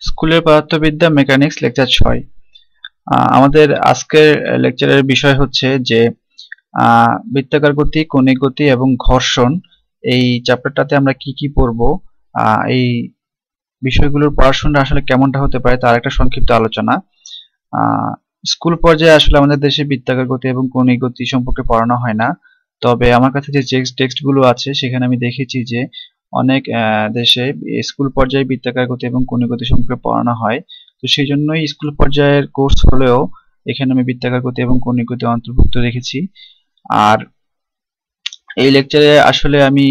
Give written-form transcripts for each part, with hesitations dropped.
স্কুলের পদার্থবিদ্যা mechanics lecture 6। আমাদের আজকের লেকচারের বিষয় হচ্ছে যে বৃত্তাকার গতি, কৌণিক গতি এবং ঘর্ষণ। এই চ্যাপ্টারটাতে আমরা কি কি পড়বো, এই বিষয়গুলোর পড়াশোনা আসলে কেমনটা হতে পারে তার একটা সংক্ষিপ্ত আলোচনা। স্কুল পর্যায়ে আসলে আমাদের দেশে বৃত্তাকার গতি এবং কৌণিক গতি সম্পর্কে পড়ানো হয় না। তবে আমার কাছে যে টেক্সটগুলো আছে সেখানে আমি দেখেছি যে অনেক দেশে স্কুল পর্যায়ে বৃত্তাকার গতি এবং কৌণিক গতি সম্পর্কে পড়ানো হয়। তো সেই জন্যই স্কুল পর্যায়ের কোর্স হলেও এখানে আমি বৃত্তাকার গতি এবং কৌণিক গতি অন্তর্ভুক্ত রেখেছি। আর এই লেকচারে আসলে আমি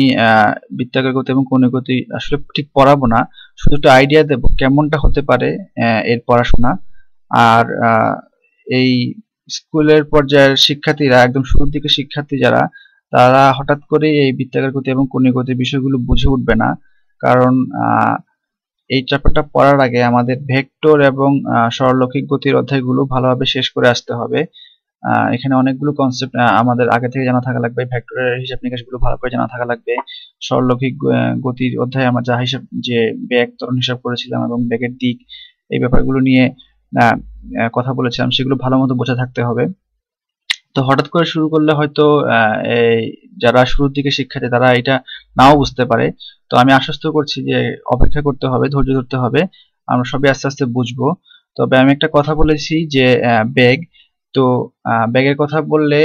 বৃত্তাকার গতি এবং কৌণিক গতি আসলে ঠিক পড়াবো না, শুধু একটু আইডিয়া দেব কেমনটা হতে পারে এর পড়াশোনা। আর এই স্কুলের পর্যায়ের শিক্ষার্থীরা, একদম শুরুর দিকে শিক্ষার্থী যারা, তারা হঠাৎ করে এই বৃত্তাকার গতি এবং কৌণিক গতির বিষয়গুলো বুঝে উঠবে না। কারণ এই চ্যাপ্টারটা পড়ার আগে আমাদের ভেক্টর এবং সরলরৈখিক গতির অধ্যায়গুলো ভালোভাবে শেষ করে আসতে হবে। এখানে অনেকগুলো কনসেপ্ট আমাদের আগে থেকে জানা থাকা লাগবে। ভেক্টরের হিসাব নিকাশগুলো ভালো করে জানা থাকা লাগবে। সরলরৈখিক গতির অধ্যায়ে আমরা যা হিসাব, যে বেগ ত্বরণ হিসাব করেছিলাম এবং বেগের দিক, এই ব্যাপারগুলো নিয়ে কথা বলেছিলাম, সেগুলো ভালো মতো বোঝা থাকতে হবে। তো হঠাৎ করে শুরু করলে হয়তো এই যারা শুরুর দিকে শিক্ষার্থী তারা এটা নাও বুঝতে পারে। তো আমি আশ্বস্ত করছি যে অপেক্ষা করতে হবে, ধৈর্য ধরতে হবে, আমরা সবই আস্তে আস্তে বুঝবো। তবে আমি একটা কথা বলেছি যে বেগ, তো ব্যাগের কথা বললে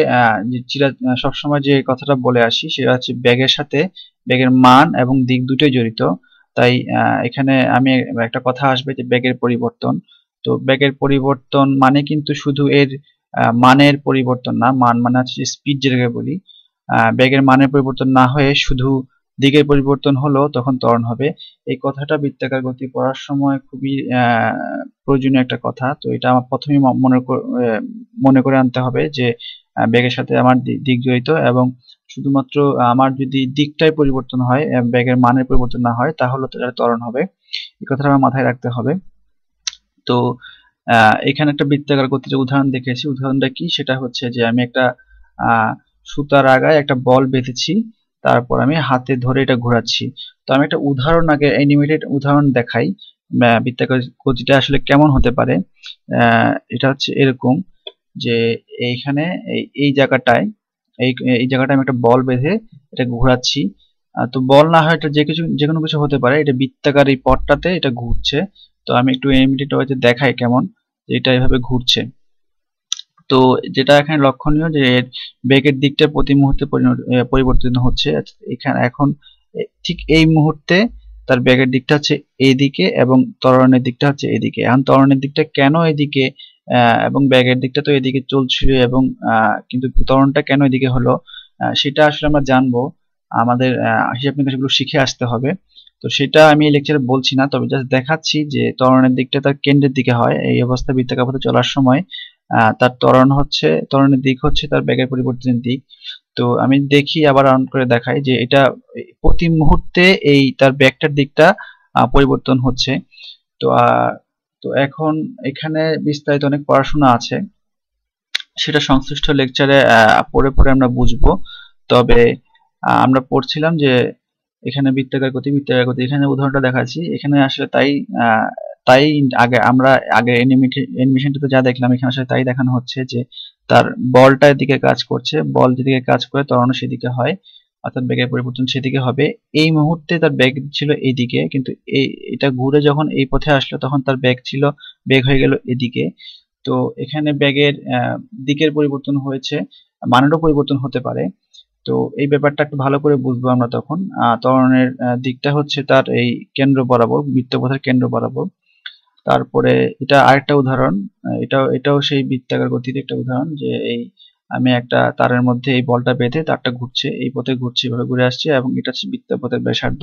সবসময় যে কথাটা বলে আসি সেটা হচ্ছে ব্যাগের সাথে ব্যাগের মান এবং দিক দুটোই জড়িত। তাই এখানে আমি একটা কথা আসবে যে ব্যাগের পরিবর্তন। তো ব্যাগের পরিবর্তন মানে কিন্তু শুধু এর মানের পরিবর্তন না, মান মানে হচ্ছে স্পিড যেটাকে বলি। ব্যাগের মানের পরিবর্তন না হয়ে শুধু দিকের পরিবর্তন হলো তখন ত্বরণ হবে। এই কথাটা বৃত্তাকার গতি পড়ার সময় খুবই প্রয়োজনীয় একটা কথা। তো এটা আমার প্রথমেই মনে করে আনতে হবে যে ব্যাগের সাথে আমার দিক জড়িত, এবং শুধুমাত্র আমার যদি দিকটাই পরিবর্তন হয়, ব্যাগের মানের পরিবর্তন না হয়, তাহলে ত্বরণ হবে। এই কথাটা আমার মাথায় রাখতে হবে। তো এখানে একটা বৃত্তাকার গতির উদাহরণ দেখেছি। উদাহরণটা কি, সেটা হচ্ছে যে আমি একটা সুতার আগায় একটা বল বেঁধেছি, তারপর আমি হাতে ধরে এটা ঘোরাচ্ছি। তো আমি একটা উদাহরণ আগে অ্যানিমেটেড উদাহরণ দেখাই বৃত্তাকার গতিটা আসলে কেমন হতে পারে। এটা হচ্ছে এরকম যে এইখানে এই জায়গাটায় এই জায়গাটায় আমি একটা বল বেঁধে এটা ঘোরাচ্ছি। তো বল না হয় এটা যে কোনো কিছু হতে পারে, এটা বৃত্তাকার এই পথটাতে এটা ঘুরছে। তো আমি একটু অ্যানিমেটেড ওয়েতে দেখাই কেমন এটা এভাবে ঘুরছে। তো যেটা এখানে লক্ষণীয় যে বেগের দিকটা প্রতি মুহূর্তে পরিবর্তিত হচ্ছে। এখানে এখন ঠিক এই মুহূর্তে তার বেগের দিকটা হচ্ছে এইদিকে এবং ত্বরণের দিকটা হচ্ছে এদিকে। এখন ত্বরণের দিকটা কেন এদিকে এবং বেগের দিকটা তো এদিকে চলছিল, এবং কিন্তু ত্বরণটা কেন এদিকে হলো সেটা আসলে আমরা জানবো। আমাদের হিসাব নিকাশগুলো শিখে আসতে হবে। তো সেটা আমি এই লেকচারে বলছি না, তবে জাস্ট দেখাচ্ছি যে ত্বরণের দিকটা তার কেন্দ্রের দিকে হয়। এই অবস্থা বৃত্তাকার পথে চলার সময় তার ত্বরণের দিক হচ্ছে তার বেগের পরিবর্তনের দিক। তো আমি দেখি, আবার অন করে দেখাই যে এটা প্রতি মুহূর্তে এই তার বেগটার দিকটা পরিবর্তন হচ্ছে। তো তো এখন এখানে বিস্তারিত অনেক পড়াশোনা আছে, সেটা সংশ্লিষ্ট লেকচারে পড়ে পড়ে আমরা বুঝবো। তবে আমরা পড়ছিলাম যে এখানে বৃত্তাকার গতি এখানে উদাহরণটা দেখাচ্ছি। এখানে আসলে তাই আগে অ্যানিমেশনটাতে যা দেখলাম এখানে আসলে তাই দেখানো হচ্ছে যে তার বলটা এদিকে কাজ করছে, বল যেদিকে কাজ করে ত্বরণ সেদিকে হয়, অর্থাৎ বেগের পরিবর্তন সেদিকে হবে। এই মুহূর্তে তার বেগ ছিল এইদিকে, কিন্তু এটা ঘুরে যখন এই পথে আসলো তখন তার বেগ হয়ে গেল এদিকে। তো এখানে বেগের দিকের পরিবর্তন হয়েছে, মানেরও পরিবর্তন হতে পারে। তো এই ব্যাপারটা একটু ভালো করে বুঝবো আমরা তখন। ত্বরণের দিকটা হচ্ছে তার এই কেন্দ্র বরাবর, বৃত্তপথের কেন্দ্র বরাবর। তারপরে এটা আরেকটা উদাহরণ, এটাও সেই বৃত্তাকার গতির একটা উদাহরণ, যে এই আমি একটা তারের মধ্যে এই বলটা বেঁধে তারটা ঘুরছে, এই পথে ঘুরছে, এভাবে ঘুরে আসছে, এবং এটা হচ্ছে বৃত্তপথের ব্যাসার্ধ।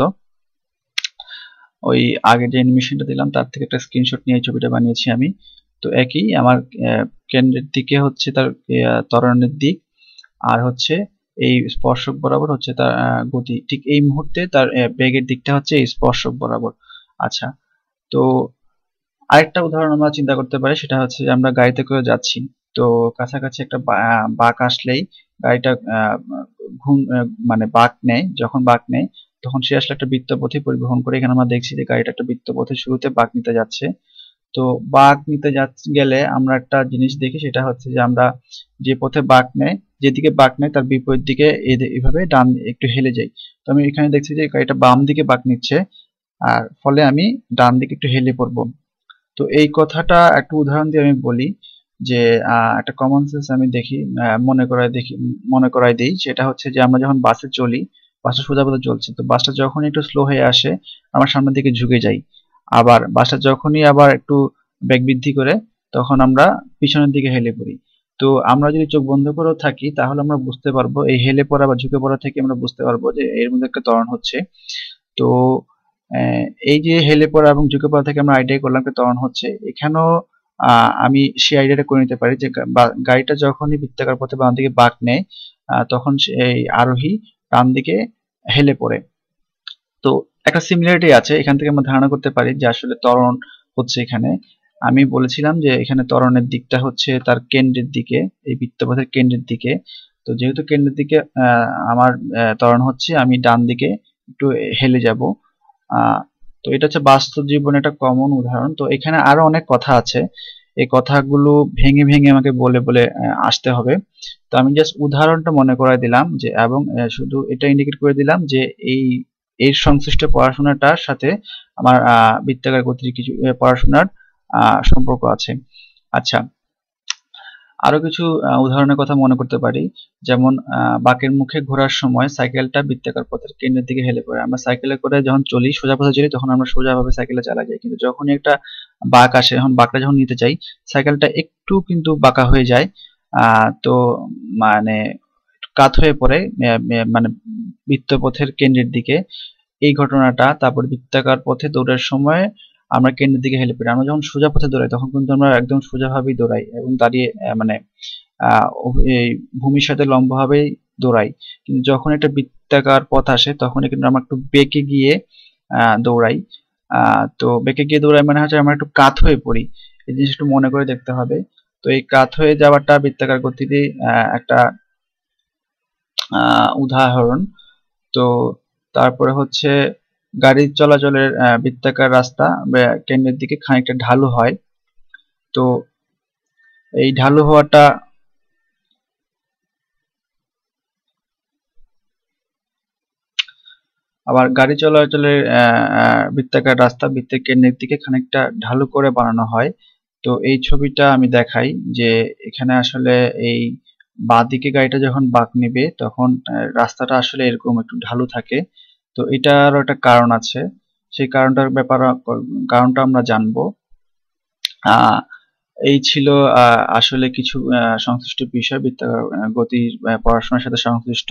ওই আগে যে অ্যানিমেশনটা দিলাম তার থেকে একটা স্ক্রিনশট নিয়ে এই ছবিটা বানিয়েছি আমি। তো একই আমার কেন্দ্রের দিকে হচ্ছে তার ত্বরণের দিক, আর হচ্ছে এই স্পর্শক বরাবর হচ্ছে তার গতি। ঠিক এই মুহূর্তে তার বেগের দিকটা হচ্ছে এই স্পর্শক বরাবর। আচ্ছা, তো আরেকটা উদাহরণ আমরা চিন্তা করতে পারি, সেটা হচ্ছে যে আমরা গাড়িতে করে যাচ্ছি। তো কাছাকাছি একটা বাঁক আসলেই গাড়িটা মানে বাঁক নেয়। যখন বাঁক নেয় তখন সে আসলে একটা বৃত্তপথে পরিবহন করে। এখানে আমরা দেখছি যে গাড়িটা একটা বৃত্তপথের শুরুতে বাঁক নিতে যাচ্ছে। তো বাঁক নিতে গেলে আমরা একটা জিনিস দেখি, সেটা হচ্ছে যে আমরা যে পথে বাঁক নেয়, যেদিকে বাঁক নেয় তার বিপরীত দিকে এইভাবে ডান একটু হেলে যাই। তো আমি এখানে দেখছি যে গাড়িটা বাম দিকে বাঁক নিচ্ছে, আর ফলে আমি ডান দিকে একটু হেলে পড়বো। তো এই কথাটা একটা উদাহরণ দিয়ে আমি বলি যে একটা কমন সেন্স আমি দেখি, মনে করাই দিই। সেটা হচ্ছে যে আমরা যখন বাসে চলি, বাসটা সোজা পথে চলছে, তো বাসটা যখন একটু স্লো হয়ে আসে আমরা সামনের দিকে ঝুঁকে যাই। আবার বাসটা যখনই আবার একটু বেগ বৃদ্ধি করে তখন আমরা পিছনের দিকে হেলে পড়ি। তো আমরা যদি চোখ বন্ধ করেও থাকি তাহলে আমরা বুঝতে পারবো, এই হেলে পড়া বা ঝুঁকে পড়া থেকে আমরা বুঝতে পারবো যে এর মধ্যে একটা ত্বরণ হচ্ছে। তো এই যে হেলে পড়া এবং ঝুঁকে পড়া থেকে আমরা আইডিয়া করলাম একটা ত্বরণ হচ্ছে। এখানেও আমি সেই আইডিয়াটা করে নিতে পারি যে গাড়িটা যখনই বৃত্তাকার পথে বাম দিকে বাঁক নেয় তখন সেই আরোহী ডান দিকে হেলে পড়ে। তো একটা সিমিলারিটি আছে, এখান থেকে আমরা ধারণা করতে পারি যে আসলে ত্বরণ হচ্ছে এখানে। আমি বলেছিলাম যে এখানে ত্বরণের দিকটা হচ্ছে তার কেন্দ্রের দিকে, এই বৃত্তপথের কেন্দ্রের দিকে। তো যেহেতু কেন্দ্রের দিকে আমার ত্বরণ হচ্ছে, আমি ডান দিকে একটু হেলে যাব। তো এটা হচ্ছে বাস্তব জীবনে একটা কমন উদাহরণ। তো এখানে আরো অনেক কথা আছে, এই কথাগুলো ভেঙে ভেঙে আমাকে বলে বলে আসতে হবে। তো আমি জাস্ট উদাহরণটা মনে করাই দিলাম যে, এবং শুধু এটা ইন্ডিকেট করে দিলাম যে এই এর সংশ্লিষ্ট পড়াশোনাটার সাথে আমার বৃত্তাকার গতির কিছু পড়াশোনার সম্পর্ক আছে। আচ্ছা, আরো কিছু উদাহরণের কথা মনে করতে পারি। যেমন বাঁকের মুখে ঘোরার সময় সাইকেলটা বৃত্তাকার পথের কেন্দ্রের দিকে হেলে পড়ে। আমরা সাইকেলে করে যখন চলি, সোজা পথে চলি, তখন আমরা সোজাভাবে সাইকেলে চালা যাই, কিন্তু যখনই একটা বাঁক আসে, এখন বাঁকটা যখন নিতে চাই, সাইকেলটা একটু কিন্তু বাঁকা হয়ে যায়। তো মানে কাত হয়ে পড়ে মানে বৃত্তপথের কেন্দ্রের দিকে। এই ঘটনাটা তারপর বৃত্তাকার পথে দৌড়ার সময় আমরা কেন্দ্রের দিকে হেলে পড়ি। আমরা যখন সোজা পথে দৌড়াই তখন কিন্তু আমরা একদম সোজাভাবেই দৌড়াই এবং দাঁড়িয়ে মানে এই ভূমির সাথে লম্বভাবেই দৌড়াই। কিন্তু যখন একটা বৃত্তাকার পথ আসে তখন কিন্তু আমরা একটু বেঁকে গিয়ে দৌড়াই। তো বেঁকে গিয়ে দৌড়াই মানে হচ্ছে আমরা একটু কাত হয়ে পড়ি। এই জিনিসটা একটু মনে করে দেখতে হবে। তো এই কাত হয়ে যাওয়াটা বৃত্তাকার গতিরই একটা উদাহরণ। তো তারপরে হচ্ছে গাড়ি চলাচলের বৃত্তাকার রাস্তা কেন্দ্রের দিকে খানিকটা ঢালু হয়। তো এই ঢালু হওয়াটা আবার গাড়ি চলাচলের বৃত্তাকার রাস্তা বৃত্তের কেন্দ্রের দিকে খানিকটা ঢালু করে বানানো হয়। তো এই ছবিটা আমি দেখাই যে এখানে আসলে এই বাঁদিকে গাড়িটা যখন বাঁক নিবে তখন রাস্তাটা আসলে এরকম একটু ঢালু থাকে। তো এটারও একটা কারণ আছে, সেই কারণটা আমরা জানবো। এই ছিল আসলে কিছু সংশ্লিষ্ট বিষয়, বৃত্তাকার গতির পড়াশোনার সাথে সংশ্লিষ্ট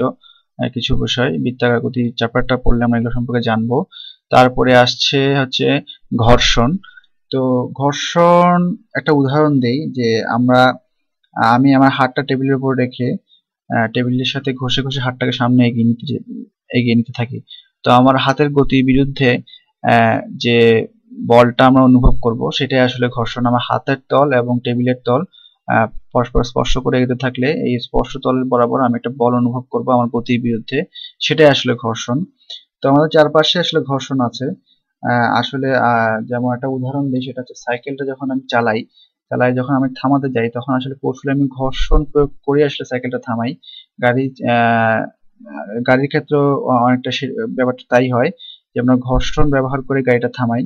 কিছু বিষয়। বৃত্তাকার গতির চ্যাপ্টারটা পড়লে আমরা এগুলো সম্পর্কে জানবো। তারপরে আসছে হচ্ছে ঘর্ষণ। তো ঘর্ষণ একটা উদাহরণ দেই যে আমি আমার হাতটা টেবিলের উপর রেখে টেবিলের সাথে ঘষে ঘষে হাতটাকে সামনে এগিয়ে নিতে থাকি। তো আমার হাতের গতির বিরুদ্ধে যে বলটা আমরা অনুভব করব সেটাই আসলে ঘর্ষণ। আমার হাতের তল এবং টেবিলের তল পরস্পর স্পর্শ করে এগোতে থাকলে এই স্পর্শ তলের বরাবর আমি একটা বল অনুভব করব আমার গতির বিরুদ্ধে, সেটাই আসলে ঘর্ষণ। তো আমাদের চারপাশে আসলে ঘর্ষণ আছে। আসলে যেমন একটা উদাহরণ দিই, সেটা হচ্ছে সাইকেলটা যখন আমি চালাই যখন আমি থামাতে যাই তখন আসলে কৌশলে আমি ঘর্ষণ প্রয়োগ করে আসলে সাইকেলটা থামাই। গাড়ি গাড়ির ক্ষেত্রেও অনেকটা ব্যাপারটা তাই হয় যে আমরা ঘর্ষণ ব্যবহার করে গাড়িটা থামাই।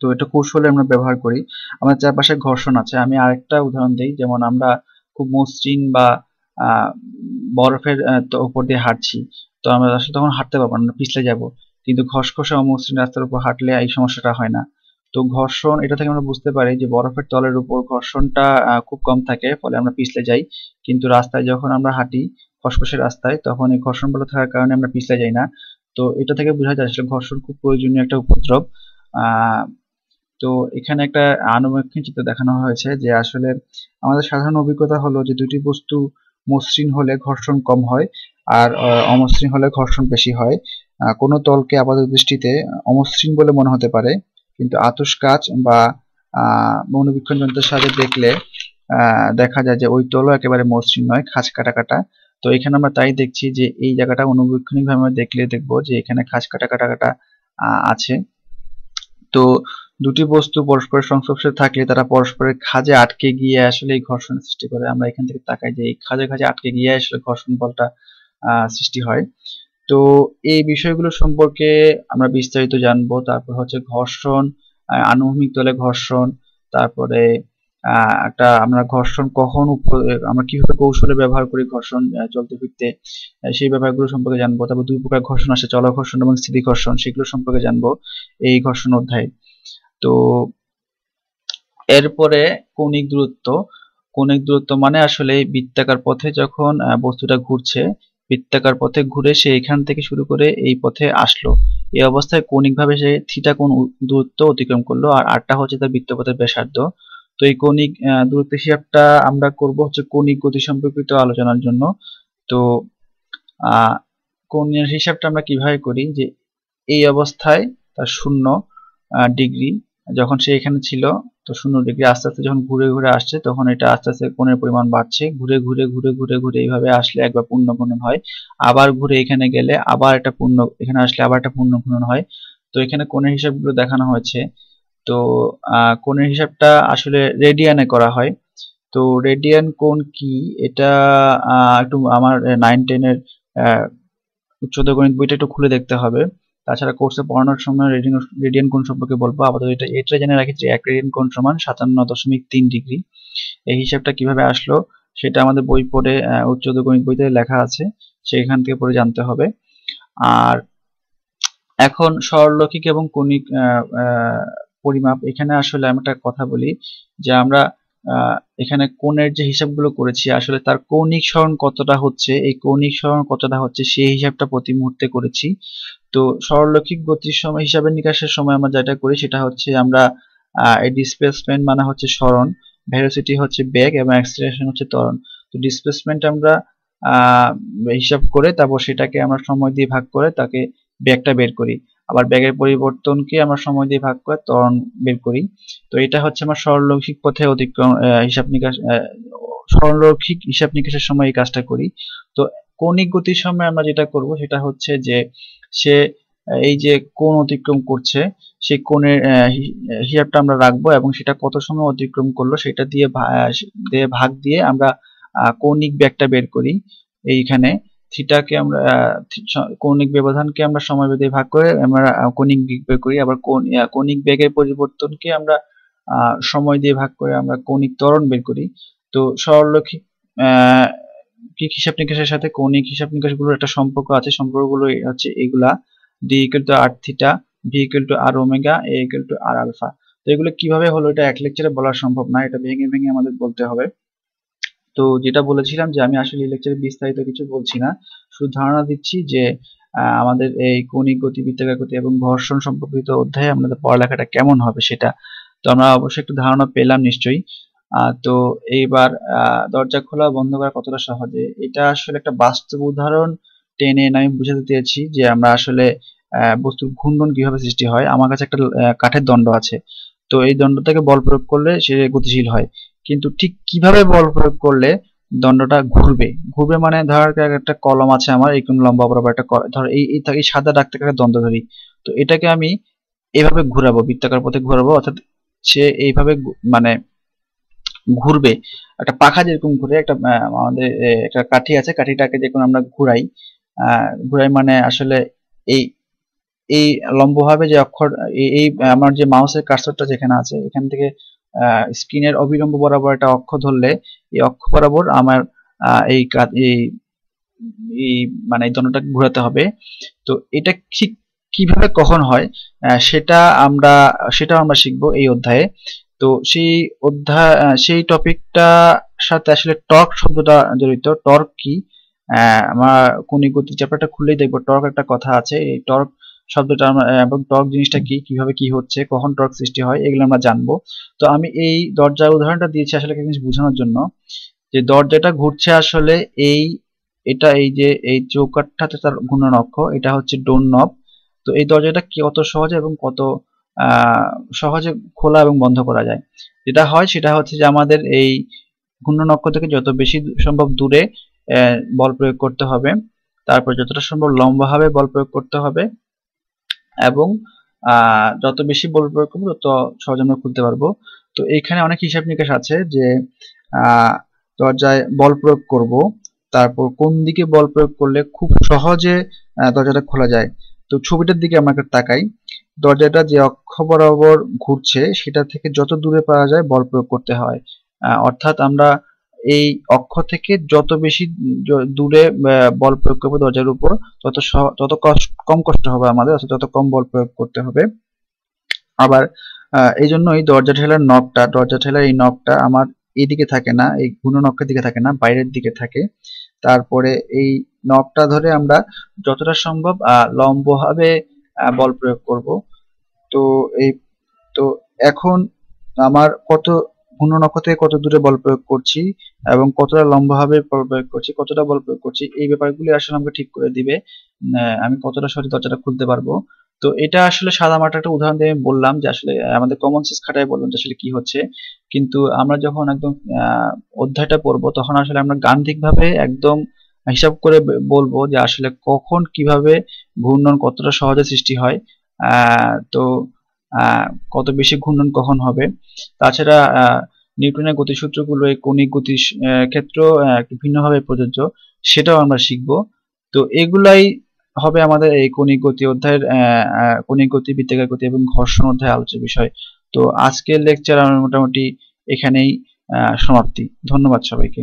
তো এটা কৌশলে আমরা ব্যবহার করি। আমাদের চারপাশে ঘর্ষণ আছে। আমি আরেকটা উদাহরণ দিই, যেমন আমরা খুব মসৃণ বা বরফের উপর দিয়ে হাঁটছি, তো আমরা আসলে তখন হাঁটতে পারবো না, পিছলে যাব। কিন্তু খসখসে অমসৃণ রাস্তার উপর হাঁটলে এই সমস্যাটা হয় না। তো ঘর্ষণ, এটা থেকে আমরা বুঝতে পারি যে বরফের তলের উপর ঘর্ষণটা খুব কম থাকে, ফলে আমরা পিছলে যাই। কিন্তু রাস্তায় যখন আমরা হাঁটি খসখসে রাস্তায়, তখন এই ঘর্ষণ বল থাকার কারণে আমরা পিছলে যাই না। তো এটা থেকে বোঝা যায় আসলে ঘর্ষণ খুব প্রয়োজনীয় একটা উপদ্রব। আহ তো এখানে একটা আনুবীক্ষিক চিত্র দেখানো হয়েছে যে আসলে আমাদের সাধারণ অভিজ্ঞতা হলো যে দুটি বস্তু মসৃণ হলে ঘর্ষণ কম হয় আর অমসৃণ হলে ঘর্ষণ বেশি হয়। কোনো তলকে আপাত দৃষ্টিতে অমসৃণ বলে মনে হতে পারে, কিন্তু আতশ কাচ বা মনোবীক্ষণ যন্ত্রের সাহায্যে দেখলে দেখা যায় যে ওই তলও একেবারে মসৃণ নয়, খাঁজ কাটা কাটা। তো এখানে আমরা তাই দেখছি যে এই জায়গাটা অনুবীক্ষণিকভাবে আমরা দেখলে দেখবো যে এখানে খাঁজ কাটা কাটা কাটা আছে। তো দুটি বস্তু পরস্পরের সংস্পর্শে থাকলে তারা পরস্পরের খাঁজে আটকে গিয়ে আসলে এই ঘর্ষণ সৃষ্টি করে। আমরা এখান থেকে তাকাই যে এই খাঁজে খাঁজে আটকে গিয়ে আসলে ঘর্ষণ বলটা সৃষ্টি হয়। তো এই বিষয়গুলো সম্পর্কে আমরা বিস্তারিত জানবো। তারপর হচ্ছে ঘর্ষণ, আনুভূমিক তলে ঘর্ষণ, তারপরে একটা আমরা ঘর্ষণ কখন আমরা কিভাবে কৌশলে ব্যবহার করি ঘর্ষণ চলতে ফিরতে, সেই ব্যাপারগুলো সম্পর্কে জানবো। তারপর দুই প্রকার ঘর্ষণ আছে, চল ঘর্ষণ এবং স্থিতি ঘর্ষণ, সেগুলো সম্পর্কে জানবো এই ঘর্ষণ অধ্যায়ে। তো এরপরে কৌণিক দূরত্ব। কৌণিক দূরত্ব মানে আসলে বৃত্তাকার পথে যখন বস্তুটা ঘুরছে, বৃত্তাকার পথে ঘুরে সে এখান থেকে শুরু করে এই পথে আসলো, এই অবস্থায় কৌণিকভাবে সে থিটা কোণ দূরত্ব অতিক্রম করলো, আর আরটা হচ্ছে তার বৃত্তপথের ব্যাসার্ধ। তো এই কৌণিক দূরত্বের হিসাবটা আমরা করব হচ্ছে কৌণিক গতি সম্পর্কিত আলোচনার জন্য। তো কৌণিক হিসাবটা আমরা কিভাবে করি, যে এই অবস্থায় তার 0 ডিগ্রি, যখন সে এখানে ছিল তো 0 ডিগ্রি, আস্তে আস্তে যখন ঘুরে ঘুরে আসছে তখন এটা আস্তে আস্তে কোণের পরিমাণ বাড়ছে, ঘুরে ঘুরে ঘুরে ঘুরে ঘুরে এইভাবে আসলে একবার পূর্ণ ঘূর্ণন হয়, আবার ঘুরে এখানে গেলে আবার একটা পূর্ণ, এখানে আসলে আবার একটা পূর্ণ ঘূর্ণন হয়। তো এখানে কোণের হিসাবগুলো দেখানো হয়েছে। তো কোণের হিসাবটা আসলে রেডিয়ানে করা হয়। তো রেডিয়ান কোণ কি, এটা একটু আমার 9-10 এর উচ্চতর গণিত বইটা একটু খুলে দেখতে হবে। তাছাড়া কোর্সে পড়ানোর সময় রেডিয়ান কোণ সম্পর্কে বলবো। আপাতত এটা জেনে রাখি যে 1 রেডিয়ান কোণ সমান 57.3 ডিগ্রি। এই হিসাবটা কিভাবে আসলো সেটা আমাদের বই পড়ে উচ্চতর গণিত বইতে লেখা আছে, সেখান থেকে পড়ে জানতে হবে। আর এখন সরলরৈখিক এবং কৌণিক পরিমাপ, এখানে আসলে আমি একটা কথা বলি যে আমরা এখানে কোণের যে হিসাবগুলো করেছি আসলে তার কৌণিক সরণ কতটা হচ্ছে, এই কৌণিক সরণ কতটা হচ্ছে সেই হিসাবটা প্রতি মুহূর্তে করেছি। তো সরলরৈখিক গতির সময় হিসাবের নিকাশের সময় আমরা যেটা করি সেটা হচ্ছে আমরা এই ডিসপ্লেসমেন্ট মানে হচ্ছে সরণ, ভেলোসিটি হচ্ছে বেগ এবং অ্যাক্সিলারেশন হচ্ছে ত্বরণ। তো ডিসপ্লেসমেন্ট আমরা হিসাব করে তারপর সেটাকে আমরা সময় দিয়ে ভাগ করে তাকে বেগটা বের করি, আবার বেগের পরিবর্তনকে আমরা সময় দিয়ে ভাগ করে ত্বরণ বের করি। তো এটা হচ্ছে আমার সরলরৈখিক পথে অতিক্রম হিসাব নিকাশ, সরলরৈখিক হিসাব নিকাশের সময় এই কাজটা করি। তো কৌণিক গতির সময় আমরা যেটা করব সেটা হচ্ছে যে সে এই যে কোণ অতিক্রম করছে সেই কোণের হিসাবটা আমরা রাখবো এবং সেটা কত সময় অতিক্রম করলো সেটা দিয়ে ভাগ দিয়ে আমরা কৌণিক বেগটা বের করি। এইখানে থিটাকে আমরা কৌণিক ব্যবধানকে আমরা সময় বেঁধে ভাগ করে আমরা কৌণিক বেগ বের করি, আবার কৌণিক বেগের পরিবর্তনকে আমরা সময় দিয়ে ভাগ করে আমরা কৌণিক ত্বরণ বের করি। তো সরলরৈখিক হিসাব নিকাশের সাথে কৌণিক হিসাব নিকাশগুলোর একটা সম্পর্ক আছে, সম্পর্কগুলো হচ্ছে এগুলা: d = r theta, v = r omega, a = r alpha. তো এগুলো কিভাবে হলো এটা এক লেকচারে বলা সম্ভব না, এটা ভেঙে ভেঙে আমাদের বলতে হবে। তো যেটা বলেছিলাম যে আমি আসলে এই লেকচারে বিস্তারিত কিছু বলছি না, শুধু ধারণা দিচ্ছি যে আমাদের এই কৌণিক গতি, বৃত্তাকার গতি এবং ঘর্ষণ সম্পর্কিত অধ্যায়ে আমাদের পড়ালেখাটা কেমন হবে সেটা। তো আমরা অবশ্যই একটু ধারণা পেলাম নিশ্চয়ই। তো এইবার দরজা খোলা বন্ধ করা কতটা সহজে, এটা আসলে একটা বাস্তব উদাহরণ টেনে এনে আমি বুঝাতে চেয়েছি যে আমরা আসলে বস্তুর ঘূর্ণন কিভাবে সৃষ্টি হয়। আমার কাছে একটা কাঠের দণ্ড আছে, তো এই দণ্ডটাকে বল প্রয়োগ করলে সে গতিশীল হয়, কিন্তু ঠিক কিভাবে বল প্রয়োগ করলে দণ্ডটা ঘুরবে, ঘুরবে মানে ধর একটা কলম আছে আমার এরকম লম্বা বরাবর একটা, ধর এই সাদা দাগটাকে একটা দণ্ড ধরি, তো এটাকে আমি এভাবে ঘুরাবো, বৃত্তাকার পথে ঘুরাবো, অর্থাৎ সে এইভাবে মানে ঘুরবে, একটা পাখা যেরকম ঘুরে একটা আমাদের একটা কাঠি আছে, কাঠিটাকে যখন আমরা ঘুরাই মানে আসলে এই এই লম্বভাবে যে অক্ষর, এই আমার যে মাউসের কার্সরটা যেখানে আছে এখান থেকে স্ক্রিনের অবিলম্ব বরাবর একটা অক্ষ ধরলে এই অক্ষ বরাবর আমার এই এই মানে এই দণ্ডটাকে ঘোরাতে হবে। তো এটা ঠিক কিভাবে কখন হয় সেটাও আমরা শিখবো এই অধ্যায়ে। তো সেই টপিকটা সাথে আসলে টর্ক শব্দটা জড়িত। টর্ক কি, আমরা কৌণিক গতি চ্যাপ্টারটা খুললেই দেখবো টর্ক একটা কথা আছে। এই টর্ক শব্দটা আমরা এবং টর্ক জিনিসটা কি, কিভাবে কি হচ্ছে, কখন টর্ক সৃষ্টি হয়, এগুলো আমরা জানবো। তো আমি এই দরজার উদাহরণটা দিয়েছি আসলে একটা জিনিস বোঝানোর জন্য, যে দরজাটা ঘুরছে আসলে এটা এই যে এই চৌকাঠটাতে তার ঘূর্ণন অক্ষ, এটা হচ্ছে ডোর নব। তো এই দরজাটা কত সহজে এবং কত সহজে খোলা এবং বন্ধ করা যায়। যেটা হয় সেটা হচ্ছে যে আমাদের এই ঘূর্ণন অক্ষ থেকে যত বেশি সম্ভব দূরে বল প্রয়োগ করতে হবে, তারপর যতটা সম্ভব লম্বাভাবে বল প্রয়োগ করতে হবে, এবং যত বেশি বল প্রয়োগ করবো তত সহজে আমরা খুলতে পারবো। তো এইখানে অনেক হিসাব নিকাশ আছে যে দরজায় বল প্রয়োগ করব, তারপর কোন দিকে বল প্রয়োগ করলে খুব সহজে দরজাটা খোলা যায়। তো ছবিটার দিকে আমরা একটু তাকাই। দরজাটা যে অক্ষ বরাবর ঘুরছে সেটা থেকে যত দূরে পাওয়া যায় বল প্রয়োগ করতে হয়। অর্থাৎ আমরা এই অক্ষ থেকে যত বেশি দূরে বল প্রয়োগ করবো দরজার উপর, তত কম কষ্ট হবে আমাদের, অর্থাৎ তত কম বল প্রয়োগ করতে হবে। আবার এই জন্যই দরজা ঠেলার এই নবটা আমার এইদিকে থাকে না, এই ঘূর্ণন অক্ষের দিকে থাকে না, বাইরের দিকে থাকে। তারপরে এই নবটা ধরে আমরা যতটা সম্ভব লম্বভাবে বল প্রয়োগ করব। তো এই তো এখন আমার ঘূর্ণন অক্ষ থেকে কত দূরে বল প্রয়োগ করছি এবং কতটা লম্বাভাবে বল প্রয়োগ করছি, কতটা বল প্রয়োগ করছি, এই ব্যাপারগুলি আসলে আমাকে ঠিক করে দিবে আমি কতটা সহজে দরজাটা খুলতে পারবো। তো এটা আসলে সাদামাটা একটা উদাহরণ দিয়ে আমি বললাম যে আসলে আমাদের কমন সেন্স খাটাই বললাম যে আসলে কি হচ্ছে। কিন্তু আমরা যখন একদম অধ্যায়টা পড়বো তখন আসলে আমরা গাণিতিকভাবে একদম হিসাব করে বলবো যে আসলে কখন কিভাবে ঘূর্ণন কতটা সহজে সৃষ্টি হয়, তো কত বেশি ঘূর্ণন কখন হবে। তাছাড়া নিউটনের গতিসূত্রগুলো এই কণিক গতির ক্ষেত্রেও একটু ভিন্নভাবে প্রযোজ্য, সেটাও আমরা শিখব। তো এগুলাই হবে আমাদের এই কণিক গতি অধ্যায়ের কণিক গতি, বৃত্তাকার গতি এবং ঘর্ষণ অধ্যায় আলোচ্য বিষয়। তো আজকের লেকচার আমার মোটামুটি এখানেই সমাপ্তি। ধন্যবাদ সবাইকে।